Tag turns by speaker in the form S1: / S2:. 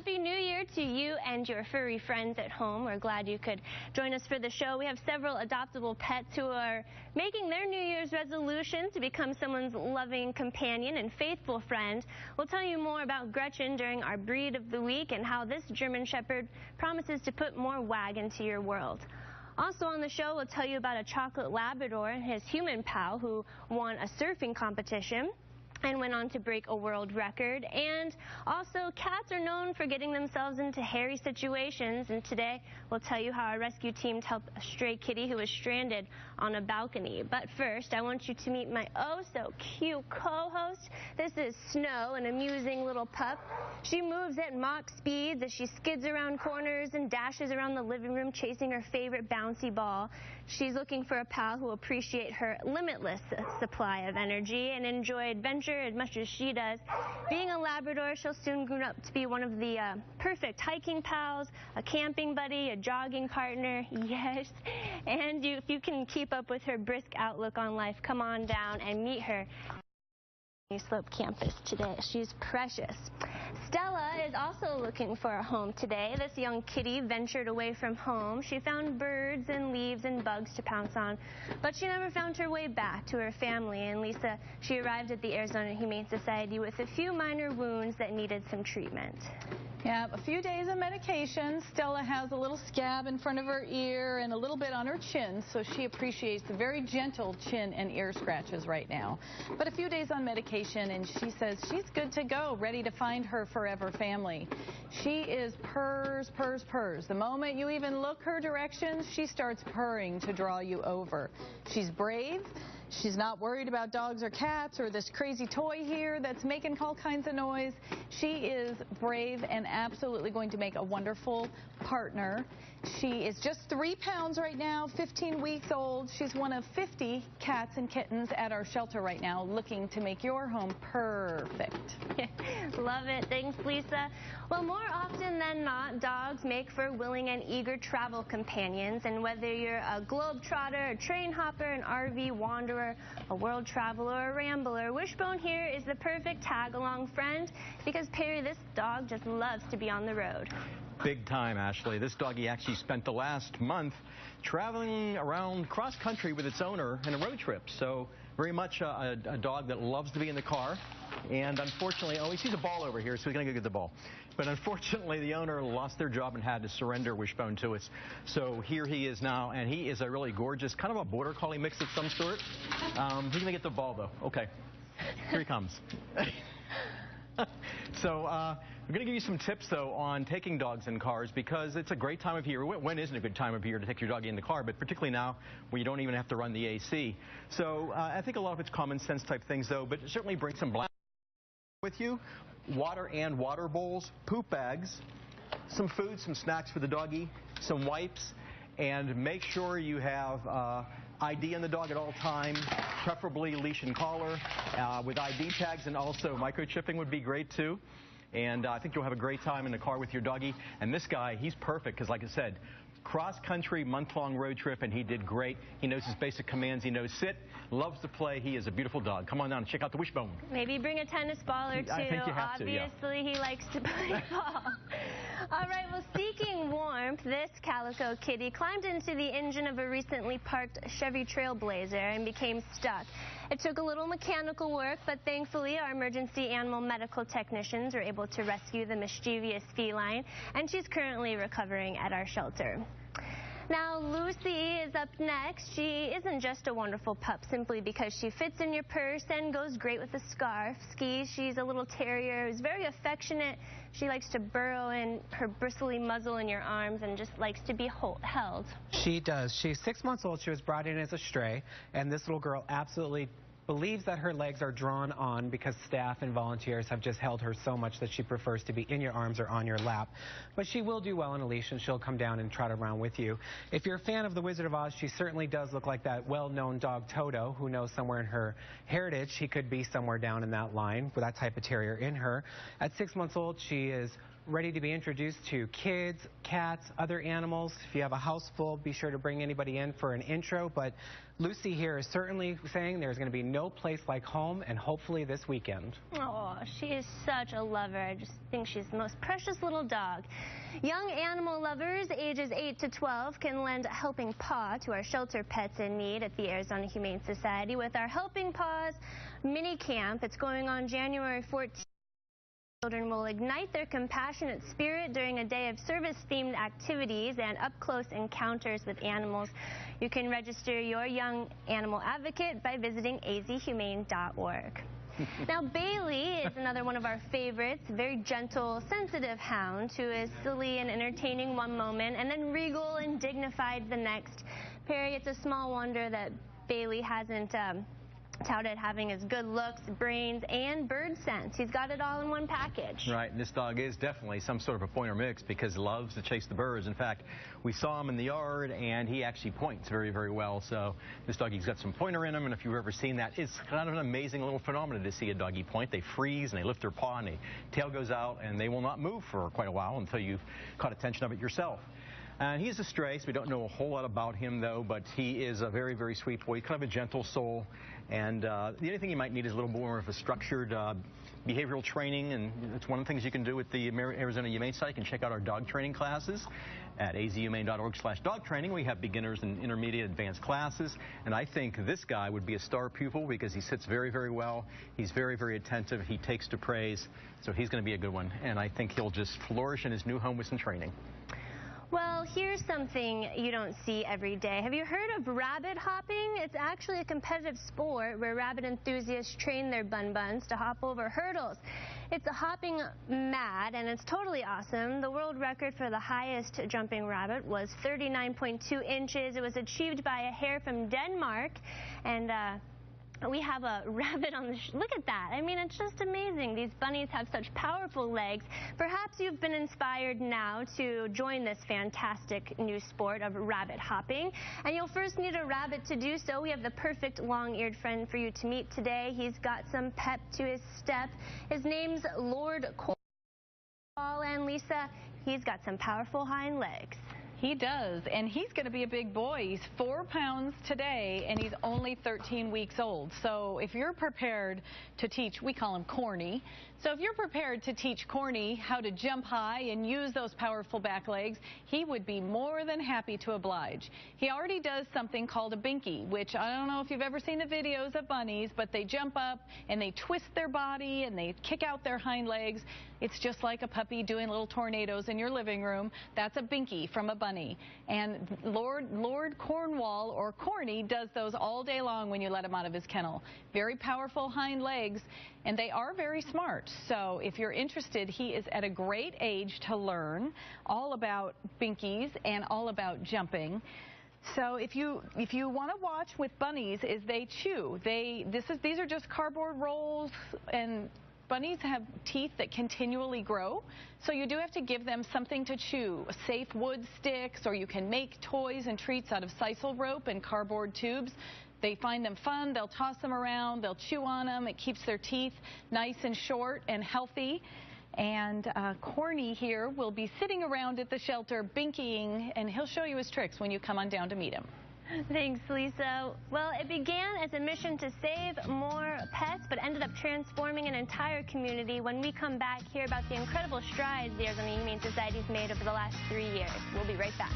S1: Happy New Year to you and your furry friends at home. We're glad you could join us for the show. We have several adoptable pets who are making their New Year's resolution to become someone's loving companion and faithful friend. We'll tell you more about Gretchen during our Breed of the Week and how this German Shepherd promises to put more wag into your world. Also on the show, we'll tell you about a chocolate Labrador and his human pal who won a surfing competition and went on to break a world record. And also, cats are known for getting themselves into hairy situations, and today we'll tell you how our rescue team helped a stray kitty who was stranded on a balcony. But first, I want you to meet my oh-so-cute co-host. This is Snow, an amusing little pup. She moves at Mach speeds as she skids around corners and dashes around the living room chasing her favorite bouncy ball. She's looking for a pal who will appreciate her limitless supply of energy and enjoy adventure as much as she does. Being a Labrador, she'll soon grow up to be one of the perfect hiking pals, a camping buddy, a jogging partner, yes. And if you can keep up with her brisk outlook on life, come on down and meet her at Slope campus today. She's precious. Stella is also looking for a home today. This young kitty ventured away from home. She found birds and leaves and bugs to pounce on, but she never found her way back to her family. And Lisa, she arrived at the Arizona Humane Society with a few minor wounds that needed some treatment.
S2: Yeah, a few days of medication. Stella has a little scab in front of her ear and a little bit on her chin, so she appreciates the very gentle chin and ear scratches right now. But a few days on medication, and she says she's good to go, ready to find her forever family. She is purrs, purrs, purrs. The moment you even look her direction, she starts purring to draw you over. She's brave. She's not worried about dogs or cats or this crazy toy here that's making all kinds of noise. She is brave and absolutely going to make a wonderful partner. She is just 3 pounds right now, 15 weeks old. She's one of 50 cats and kittens at our shelter right now, looking to make your home perfect.
S1: Love it. Thanks, Lisa. Well, more often than not, dogs make for willing and eager travel companions. And whether you're a globetrotter, a train hopper, an RV wanderer, a world traveler, or a rambler, Wishbone here is the perfect tag-along friend because Perry, this dog, just loves to be on the road.
S3: Big time, Ashley. This doggy actually spent the last month traveling around cross-country with its owner in a road trip. So very much a dog that loves to be in the car. And unfortunately, he sees a ball over here, so he's going to go get the ball. But unfortunately, the owner lost their job and had to surrender Wishbone to us. So here he is now, and he is a really gorgeous, kind of a border collie mix of some sort. He's going to get the ball, though. Okay. Here he comes. So we're going to give you some tips, though, on taking dogs in cars because it's a great time of year. When isn't a good time of year to take your doggy in the car, but particularly now when you don't even have to run the AC. So I think a lot of it's common sense type things, though, but certainly bring some black with you, water and water bowls, poop bags, some food, some snacks for the doggy, some wipes, and make sure you have ID on the dog at all times, preferably leash and collar with ID tags, and also microchipping would be great too. And I think you'll have a great time in the car with your doggy. And this guy, he's perfect because, like I said, cross-country, month-long road trip, and he did great. He knows his basic commands. He knows sit, loves to play. He is a beautiful dog. Come on down and check out the Wishbone.
S1: Maybe bring a tennis ball or two.
S3: I think you have to, yeah.
S1: Obviously, he likes to play ball. All right, well, seeking warmth, this calico kitty climbed into the engine of a recently parked Chevy Trailblazer and became stuck. It took a little mechanical work, but thankfully our emergency animal medical technicians were able to rescue the mischievous feline, and she's currently recovering at our shelter. Now, Lucy is up next. She isn't just a wonderful pup simply because she fits in your purse and goes great with a scarf. She's a little terrier who's very affectionate. She likes to burrow in her bristly muzzle in your arms and just likes to be held.
S4: She does. She's 6 months old. She was brought in as a stray, and this little girl absolutely believes that her legs are drawn on because staff and volunteers have just held her so much that she prefers to be in your arms or on your lap. But she will do well in a leash, and she'll come down and trot around with you. If you're a fan of The Wizard of Oz, she certainly does look like that well-known dog Toto, who knows somewhere in her heritage she could be somewhere down in that line with that type of terrier in her. At 6 months old, she is ready to be introduced to kids, cats, other animals. If you have a house full, be sure to bring anybody in for an intro. But Lucy here is certainly saying there's going to be no place like home, and hopefully this weekend.
S1: Oh, she is such a lover. I just think she's the most precious little dog. Young animal lovers ages 8 to 12 can lend a helping paw to our shelter pets in need at the Arizona Humane Society with our Helping Paws mini camp. It's going on January 14th. Children will ignite their compassionate spirit during a day of service-themed activities and up-close encounters with animals. You can register your young animal advocate by visiting azhumane.org. Now, Bailey is another one of our favorites, a very gentle, sensitive hound who is silly and entertaining one moment and then regal and dignified the next. Perry, it's a small wonder that Bailey hasn't touted having his good looks, brains, and bird sense. He's got it all in one package.
S3: Right, and this dog is definitely some sort of a pointer mix because he loves to chase the birds. In fact, we saw him in the yard, and he actually points very, very well. So this doggy's got some pointer in him, and if you've ever seen that, it's kind of an amazing little phenomenon to see a doggy point. They freeze, and they lift their paw, and the tail goes out, and they will not move for quite a while until you've caught attention of it yourself. And he's a stray, so we don't know a whole lot about him, though, but he is a very, very sweet boy, kind of a gentle soul. And the only thing you might need is a little more of a structured behavioral training, and it's one of the things you can do with the Arizona Humane Society. You can check out our dog training classes at azhumane.org/dog training. We have beginners and intermediate advanced classes, and I think this guy would be a star pupil because he sits very, very well. He's very, very attentive. He takes to praise, so he's going to be a good one, and I think he'll just flourish in his new home with some training.
S1: Well, here's something you don't see every day. Have you heard of rabbit hopping? It's actually a competitive sport where rabbit enthusiasts train their bun-buns to hop over hurdles. It's a hopping mat, and it's totally awesome. The world record for the highest jumping rabbit was 39.2 inches. It was achieved by a hare from Denmark, and we have a rabbit on the look at that. I mean, it's just amazing. These bunnies have such powerful legs. Perhaps you've been inspired now to join this fantastic new sport of rabbit hopping. And you'll first need a rabbit to do so. We have the perfect long-eared friend for you to meet today. He's got some pep to his step. His name's Lord Cornwall, and Lisa, he's got some powerful hind legs.
S2: He does, and he's going to be a big boy. He's 4 pounds today, and he's only 13 weeks old. So if you're prepared to teach, we call him Corny. So if you're prepared to teach Corny how to jump high and use those powerful back legs, he would be more than happy to oblige. He already does something called a binky, which I don't know if you've ever seen the videos of bunnies, but they jump up and they twist their body and they kick out their hind legs. It's just like a puppy doing little tornadoes in your living room. That's a binky from a bunny. And Lord Cornwall, or Corny, does those all day long when you let him out of his kennel. Very powerful hind legs, and they are very smart. So if you're interested, he is at a great age to learn all about binkies and all about jumping. So if you want to watch with bunnies, is they chew. These are just cardboard rolls, and bunnies have teeth that continually grow, so you do have to give them something to chew, safe wood sticks, or you can make toys and treats out of sisal rope and cardboard tubes. They find them fun, they'll toss them around, they'll chew on them. It keeps their teeth nice and short and healthy. And Corny here will be sitting around at the shelter binkying, and he'll show you his tricks when you come on down to meet him.
S1: Thanks, Lisa. Well, it began as a mission to save more pets, but ended up transforming an entire community. When we come back, hear about the incredible strides the Arizona Humane Society has made over the last 3 years. We'll be right back.